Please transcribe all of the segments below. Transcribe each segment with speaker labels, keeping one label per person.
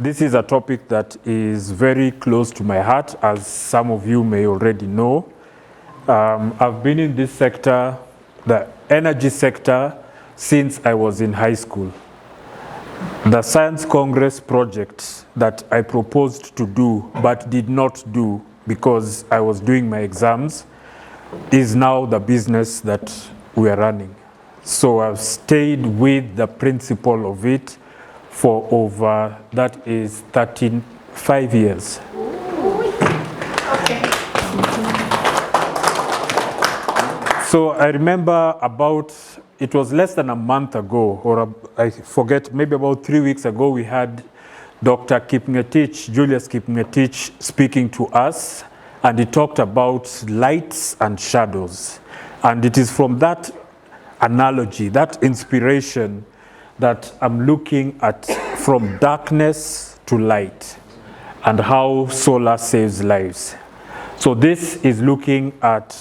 Speaker 1: this is a topic that is very close to my heart, as some of you may already know. I've been in this sector, the energy sector, since I was in high school. The Science Congress project that I proposed to do but did not do because I was doing my exams is now the business that we are running. So I've stayed with the principle of it for over, that is 35 years.
Speaker 2: Okay.
Speaker 1: So I remember it was less than a month ago, or I forget, maybe about 3 weeks ago, we had Dr. Julius Kipngetich speaking to us, and he talked about lights and shadows. And it is from that analogy, that inspiration, that I'm looking at from darkness to light and how solar saves lives. So this is looking at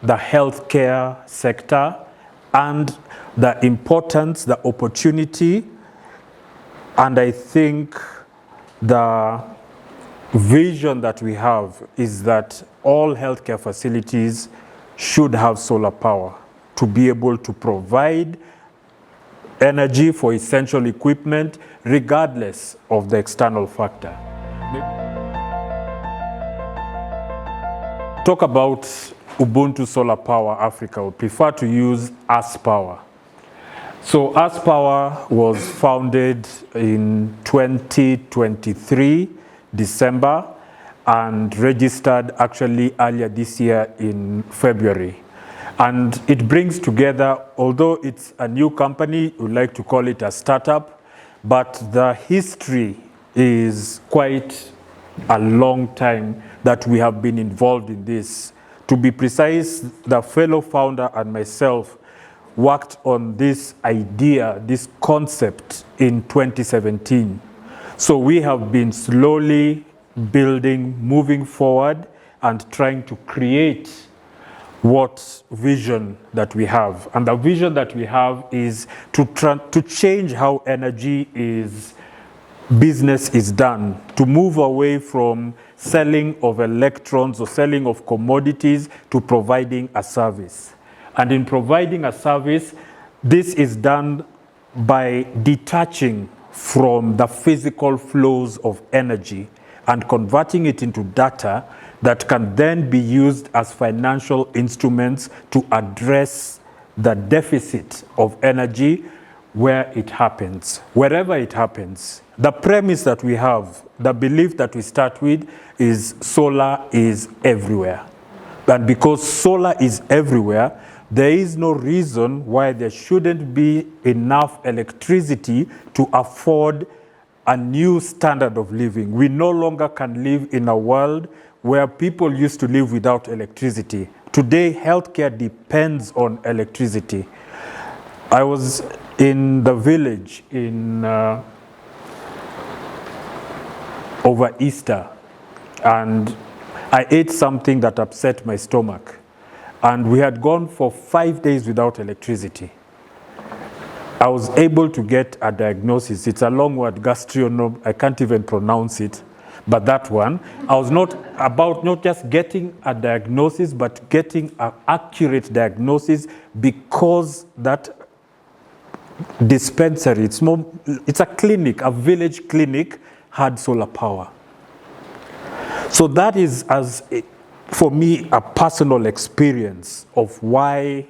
Speaker 1: the healthcare sector and the importance, the opportunity, and I think the vision that we have is that all healthcare facilities should have solar power to be able to provide energy for essential equipment regardless of the external factor. Talk about Ubuntu Solar Power Africa. We prefer to use Us Power. So Us Power was founded in 2023, December, and registered actually earlier this year in February. And it brings together, although it's a new company, we like to call it a startup, but the history is quite a long time that we have been involved in this. To be precise, the fellow founder and myself worked on this idea, this concept in 2017. So we have been slowly building, moving forward, and trying to create what vision that we have. And the vision that we have is to change how business is done, to move away from selling of electrons or selling of commodities to providing a service. And in providing a service, this is done by detaching from the physical flows of energy and converting it into data that can then be used as financial instruments to address the deficit of energy where it happens, wherever it happens. The premise that we have, the belief that we start with, is solar is everywhere. And because solar is everywhere, there is no reason why there shouldn't be enough electricity to afford a new standard of living. We no longer can live in a world where people used to live without electricity. Today, healthcare depends on electricity. I was in the village over Easter, and I ate something that upset my stomach. And we had gone for 5 days without electricity. I was able to get a diagnosis. It's a long word, gastronome. I can't even pronounce it. But that one, I was not just getting a diagnosis, but getting an accurate diagnosis, because that dispensary, it's a clinic, a village clinic, had solar power. So that is, for me, a personal experience of why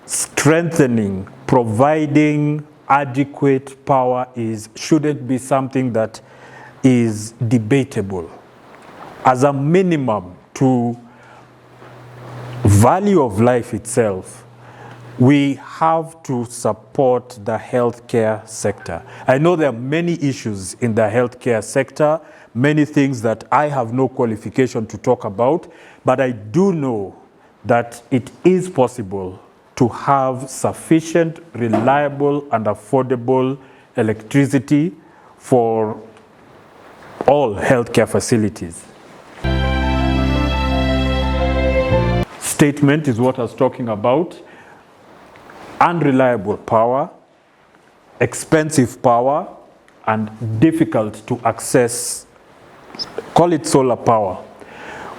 Speaker 1: strengthening, providing adequate power shouldn't be something that is debatable. As a minimum to value of life itself, we have to support the healthcare sector. I know there are many issues in the healthcare sector, many things that I have no qualification to talk about, but I do know that it is possible to have sufficient, reliable, and affordable electricity for all healthcare facilities. Statement is what I was talking about. Unreliable power, expensive power, and difficult to access, call it solar power.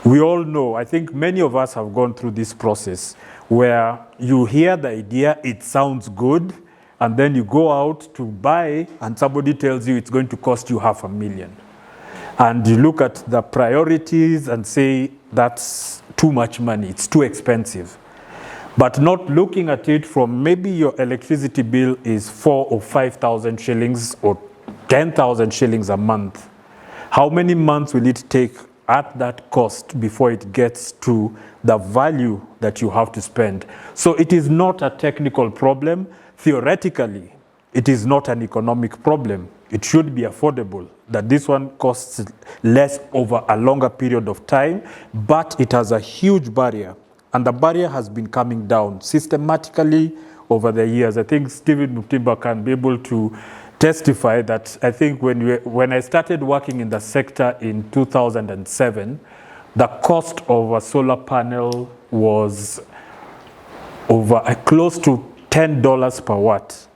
Speaker 1: We all know, I think many of us have gone through this process where you hear the idea, it sounds good, and then you go out to buy and somebody tells you it's going to cost you $500,000. And you look at the priorities and say, that's too much money, it's too expensive. But not looking at it from maybe your electricity bill is 4,000 or 5,000 shillings or 10,000 shillings a month. How many months will it take at that cost before it gets to the value that you have to spend? So it is not a technical problem. Theoretically, it is not an economic problem. It should be affordable, that this one costs less over a longer period of time, but it has a huge barrier. And the barrier has been coming down systematically over the years. I think Stephen Mutimba can be able to testify that I think when I started working in the sector in 2007, the cost of a solar panel was over close to $10 per watt.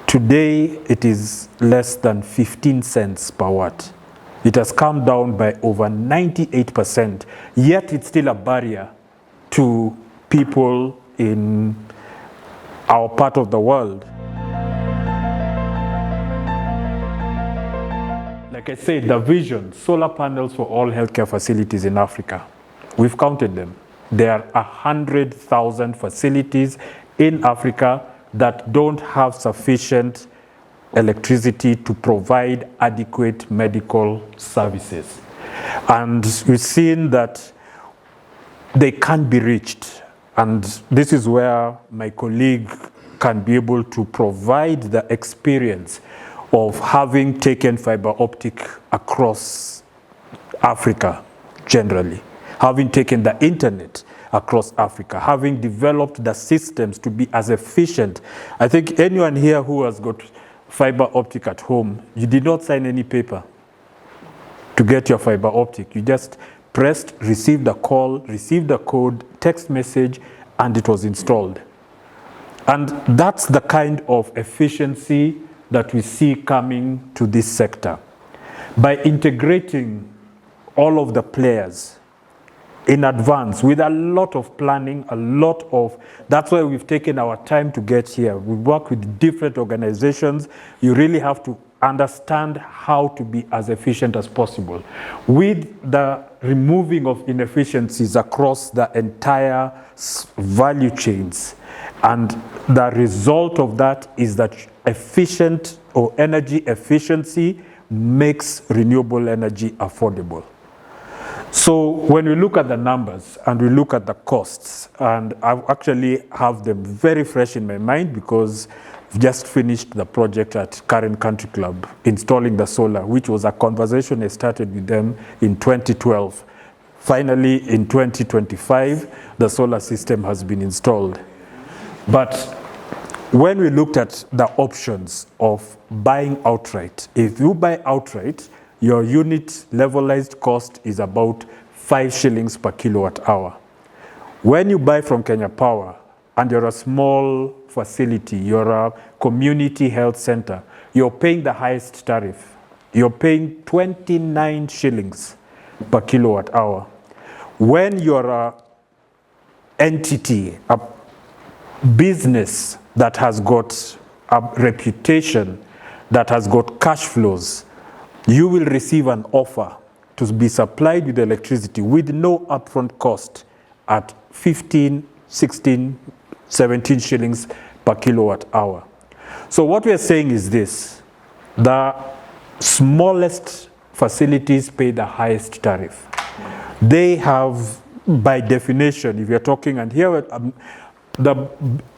Speaker 1: Today, it is less than 15 cents per watt. It has come down by over 98%, yet it's still a barrier to people in our part of the world. Like I said, the vision, solar panels for all healthcare facilities in Africa. We've counted them. There are 100,000 facilities in Africa that don't have sufficient electricity to provide adequate medical services. And we've seen that they can't be reached. And this is where my colleague can be able to provide the experience of having taken fiber optic across Africa generally, having taken the internet across Africa, having developed the systems to be as efficient. I think anyone here who has got fiber optic at home, you did not sign any paper to get your fiber optic. You just pressed, received a call, received a code, text message, and it was installed. And that's the kind of efficiency that we see coming to this sector. By integrating all of the players in advance with a lot of planning, that's why we've taken our time to get here. We work with different organizations. You really have to understand how to be as efficient as possible. With the removing of inefficiencies across the entire value chains. And the result of that is that efficient or energy efficiency makes renewable energy affordable. So when we look at the numbers and we look at the costs, and I actually have them very fresh in my mind because I've just finished the project at Karen Country Club, installing the solar, which was a conversation I started with them in 2012. Finally, in 2025, the solar system has been installed. But when we looked at the options of buying outright, if you buy outright, your unit levelized cost is about 5 shillings per kilowatt hour. When you buy from Kenya Power and you're a small facility, you're a community health center, you're paying the highest tariff. You're paying 29 shillings per kilowatt hour. When you're a entity, a business that has got a reputation, that has got cash flows, you will receive an offer to be supplied with electricity with no upfront cost at 15, 16, 17 shillings per kilowatt hour. So what we are saying is this: the smallest facilities pay the highest tariff. They have, by definition, if you're talking, and here the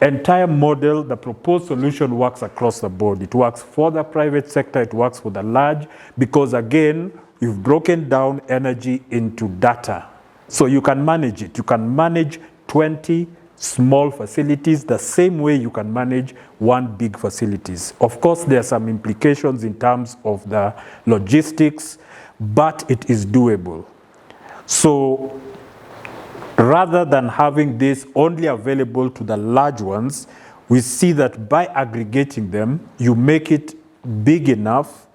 Speaker 1: entire model, the proposed solution works across the board. It works for the private sector, it works for the large, because again, you've broken down energy into data. So you can manage it. You can manage 20 small facilities the same way you can manage one big facilities. Of course, there are some implications in terms of the logistics, but it is doable. So rather than having this only available to the large ones, we see that by aggregating them, you make it big enough,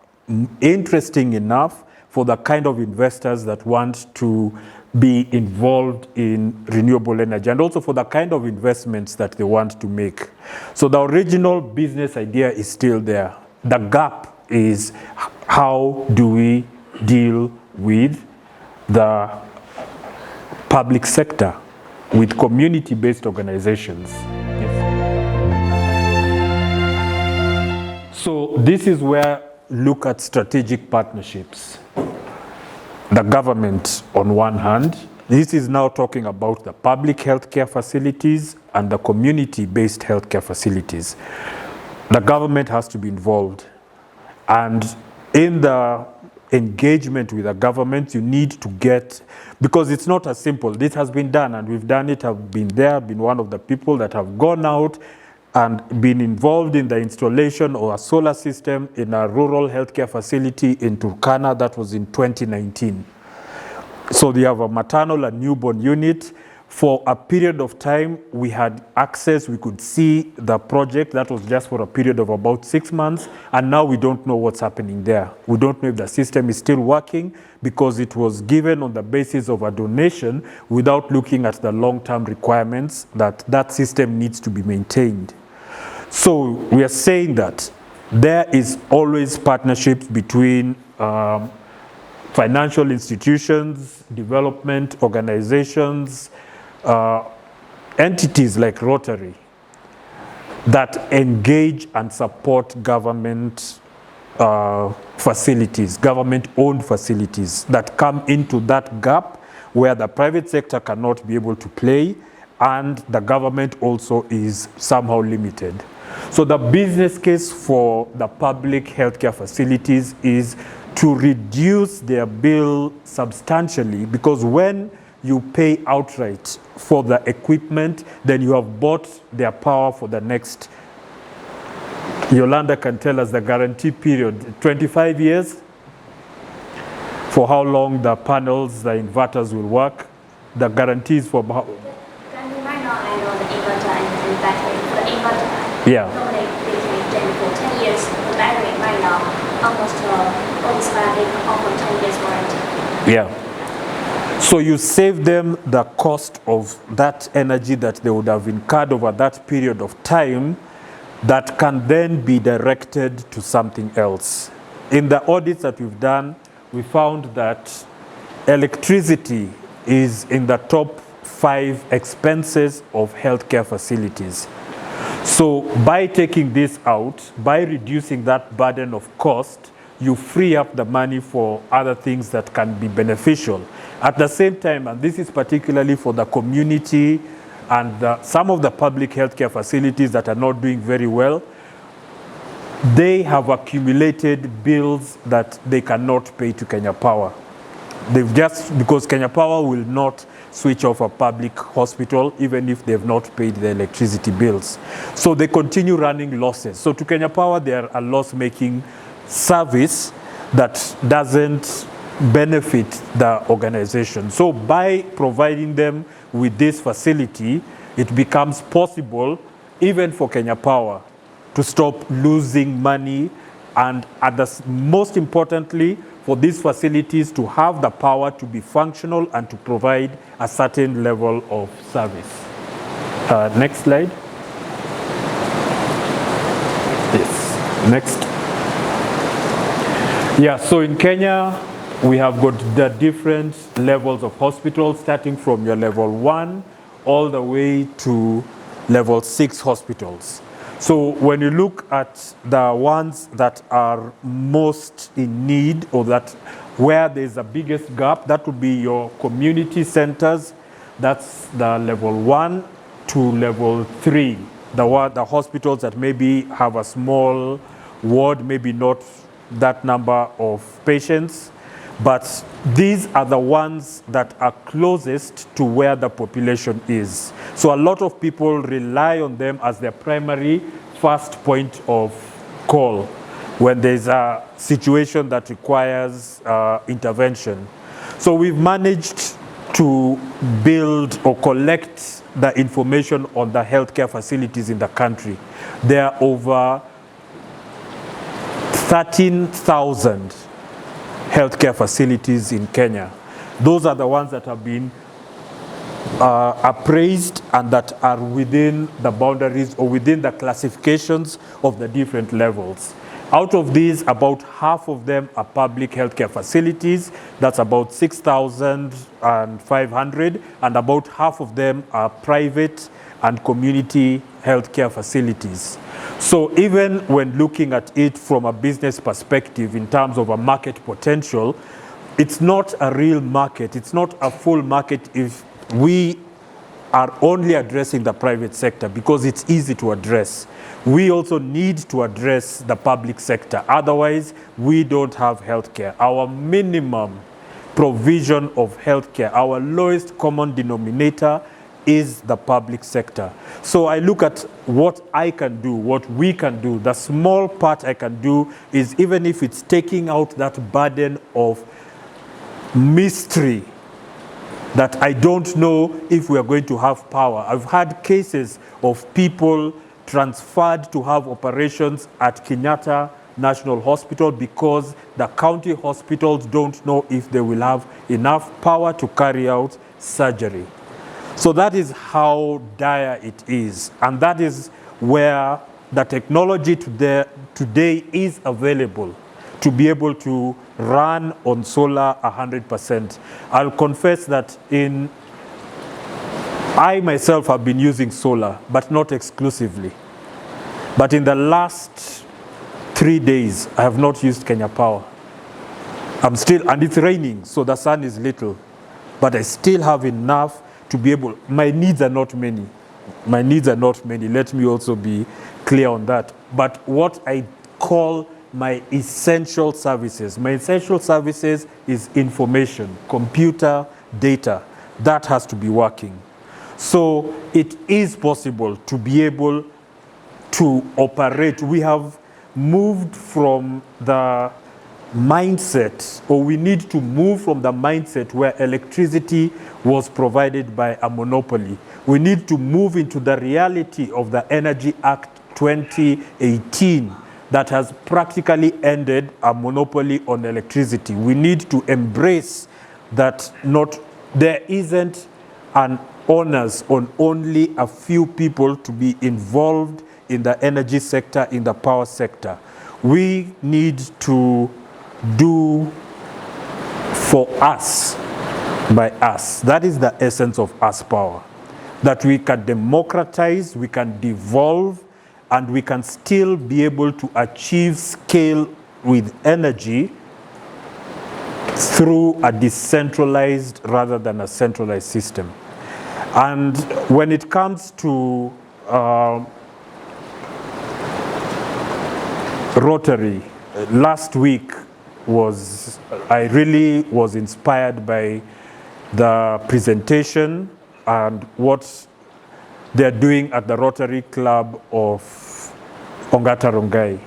Speaker 1: interesting enough for the kind of investors that want to be involved in renewable energy, and also for the kind of investments that they want to make. So the original business idea is still there. The gap is how do we deal with the public sector, with community-based organizations. Yes. So this is where look at strategic partnerships. The government on one hand, this is now talking about the public healthcare facilities and the community-based healthcare facilities. The government has to be involved. And in the engagement with the government, you need to get, because it's not as simple. This has been done, and we've done it. I've been there, been one of the people that have gone out and been involved in the installation of a solar system in a rural healthcare facility in Turkana. That was in 2019. So they have a maternal and newborn unit. For a period of time, we had access, we could see the project. That was just for a period of about 6 months, and now we don't know what's happening there. We don't know if the system is still working because it was given on the basis of a donation without looking at the long-term requirements that that system needs to be maintained. So we are saying that there is always partnerships between financial institutions, development organizations, entities like Rotary that engage and support government facilities, government-owned facilities that come into that gap where the private sector cannot be able to play and the government also is somehow limited. So the business case for the public healthcare facilities is to reduce their bill substantially, because when you pay outright for the equipment, then you have bought their power for the next, Yolanda can tell us the guarantee period, 25 years, for how long the panels, the inverters will work. The guarantees for how...
Speaker 2: Right now, I know the inverter and the battery. For the inverter,
Speaker 1: yeah.
Speaker 2: normally they can extend for 10 years. The battery right now, almost all these batteries offer 10 years warranty.
Speaker 1: Yeah. So you save them the cost of that energy that they would have incurred over that period of time that can then be directed to something else. In the audits that we've done, we found that electricity is in the top 5 expenses of healthcare facilities. So by taking this out, by reducing that burden of cost, you free up the money for other things that can be beneficial. At the same time, and this is particularly for the community and some of the public healthcare facilities that are not doing very well, they have accumulated bills that they cannot pay to Kenya Power. They've just, because Kenya Power will not switch off a public hospital even if they've not paid the electricity bills. So they continue running losses. So to Kenya Power, they are a loss-making service that doesn't benefit the organization. So by providing them with this facility, it becomes possible even for Kenya Power to stop losing money, and most importantly, for these facilities to have the power to be functional and to provide a certain level of service. Next slide. Yes, next. Yeah, so in Kenya, we have got the different levels of hospitals, starting from your level 1 all the way to level 6 hospitals. So when you look at the ones that are most in need, or that where there's the biggest gap, that would be your community centers. That's the level 1 to level 3. The hospitals that maybe have a small ward, maybe not that number of patients. But these are the ones that are closest to where the population is. So a lot of people rely on them as their primary first point of call when there's a situation that requires intervention. So we've managed to build or collect the information on the healthcare facilities in the country. There are over 13,000 healthcare facilities in Kenya. Those are the ones that have been appraised and that are within the boundaries or within the classifications of the different levels. Out of these, about half of them are public healthcare facilities. That's about 6,500, and about half of them are private and community healthcare facilities. So even when looking at it from a business perspective in terms of a market potential, it's not a real market. It's not a full market if we are only addressing the private sector, because it's easy to address. We also need to address the public sector. Otherwise, we don't have healthcare. Our minimum provision of healthcare, our lowest common denominator, is the public sector. So I look at what I can do, what we can do. The small part I can do is, even if it's taking out that burden of mystery that I don't know if we are going to have power. I've had cases of people transferred to have operations at Kenyatta National Hospital because the county hospitals don't know if they will have enough power to carry out surgery. So that is how dire it is. And that is where the technology today is available to be able to run on solar 100%. I'll confess that I myself have been using solar, but not exclusively. But in the last 3 days, I have not used Kenya Power. And it's raining, so the sun is little, but I still have enough to be able. My needs are not many. Let me also be clear on that. But what I call my essential services. My essential services is information, computer, data. That has to be working. So it is possible to be able to operate. We have moved from the mindset, or we need to move from the mindset where electricity was provided by a monopoly. We need to move into the reality of the Energy Act 2018 that has practically ended a monopoly on electricity. We need to embrace that there isn't an onus on only a few people to be involved in the energy sector, in the power sector. We need to do for us, by us. That is the essence of us power. That we can democratize, we can devolve, and we can still be able to achieve scale with energy through a decentralized rather than a centralized system. And when it comes to Rotary, last week I really was inspired by the presentation and what they're doing at the Rotary Club of Ongata Rongai.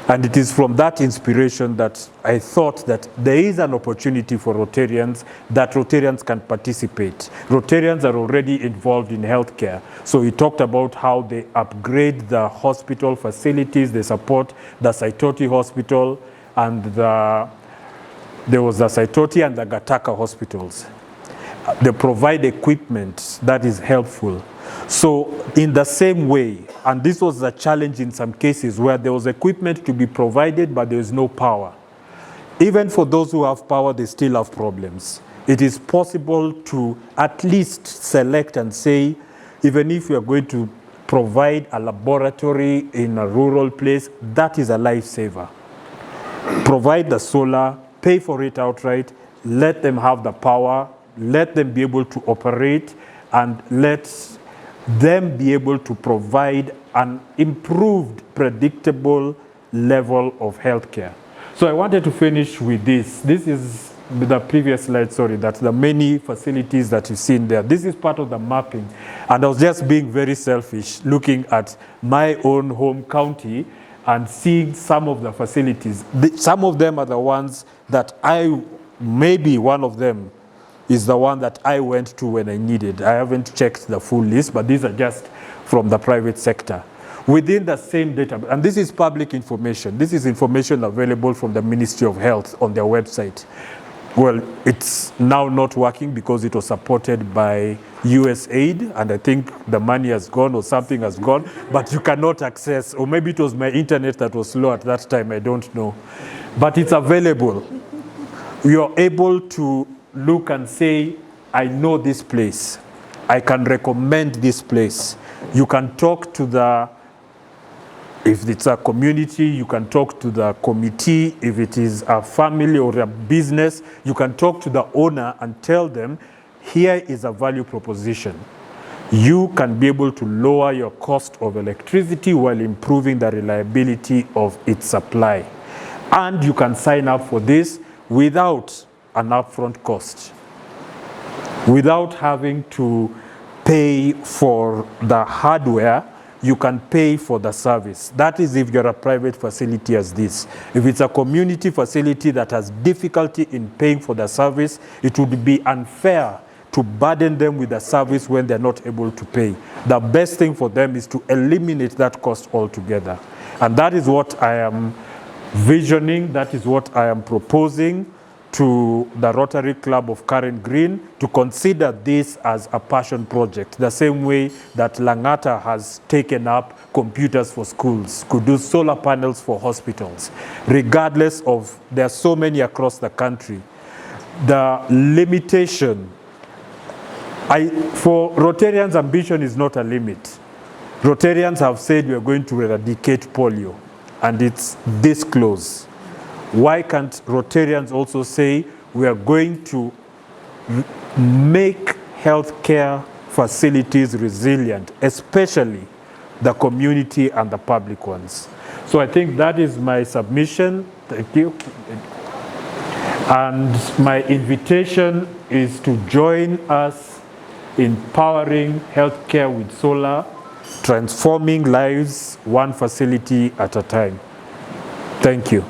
Speaker 1: And it is from that inspiration that I thought that there is an opportunity for Rotarians, that Rotarians can participate. Rotarians are already involved in healthcare. So he talked about how they upgrade the hospital facilities, they support the Saitoti Hospital, and there was the Saitoti and the Gataka hospitals. They provide equipment that is helpful. So in the same way, and this was a challenge in some cases where there was equipment to be provided, but there is no power. Even for those who have power, they still have problems. It is possible to at least select and say, even if you are going to provide a laboratory in a rural place, that is a lifesaver. Provide the solar, pay for it outright, let them have the power, let them be able to operate, and let them be able to provide an improved, predictable level of healthcare. So I wanted to finish with this. This is the previous slide, that's the many facilities that you've seen there. This is part of the mapping. And I was just being very selfish, looking at my own home county and seeing some of the facilities. Some of them are the ones that maybe one of them is the one that I went to when I needed. I haven't checked the full list, but these are just from the private sector. within the same database, and this is public information. This is information available from the Ministry of Health on their website. Well, it's now not working because it was supported by USAID, and I think the money has gone or something has gone, but you cannot access, or maybe it was my internet that was slow at that time, I don't know. But it's available. You're able to look and say, I know this place. I can recommend this place. You can talk to the, if it's a community, you can talk to the committee. If it is a family or a business, you can talk to the owner and tell them, here is a value proposition. You can be able to lower your cost of electricity while improving the reliability of its supply. And you can sign up for this without an upfront cost, without having to pay for the hardware. You can pay for the service. That is if you're a private facility as this. If it's a community facility that has difficulty in paying for the service, it would be unfair to burden them with the service when they're not able to pay. The best thing for them is to eliminate that cost altogether. And that is what I am visioning, that is what I am proposing to the Rotary Club of Karen Green, to consider this as a passion project, the same way that Langata has taken up computers for schools, could do solar panels for hospitals, regardless of, there are so many across the country. The limitation, for Rotarians, ambition is not a limit. Rotarians have said we are going to eradicate polio, and it's this close. Why can't Rotarians also say we are going to make healthcare facilities resilient, especially the community and the public ones? So I think that is my submission. Thank you. And my invitation is to join us in powering healthcare with solar, transforming lives one facility at a time. Thank you.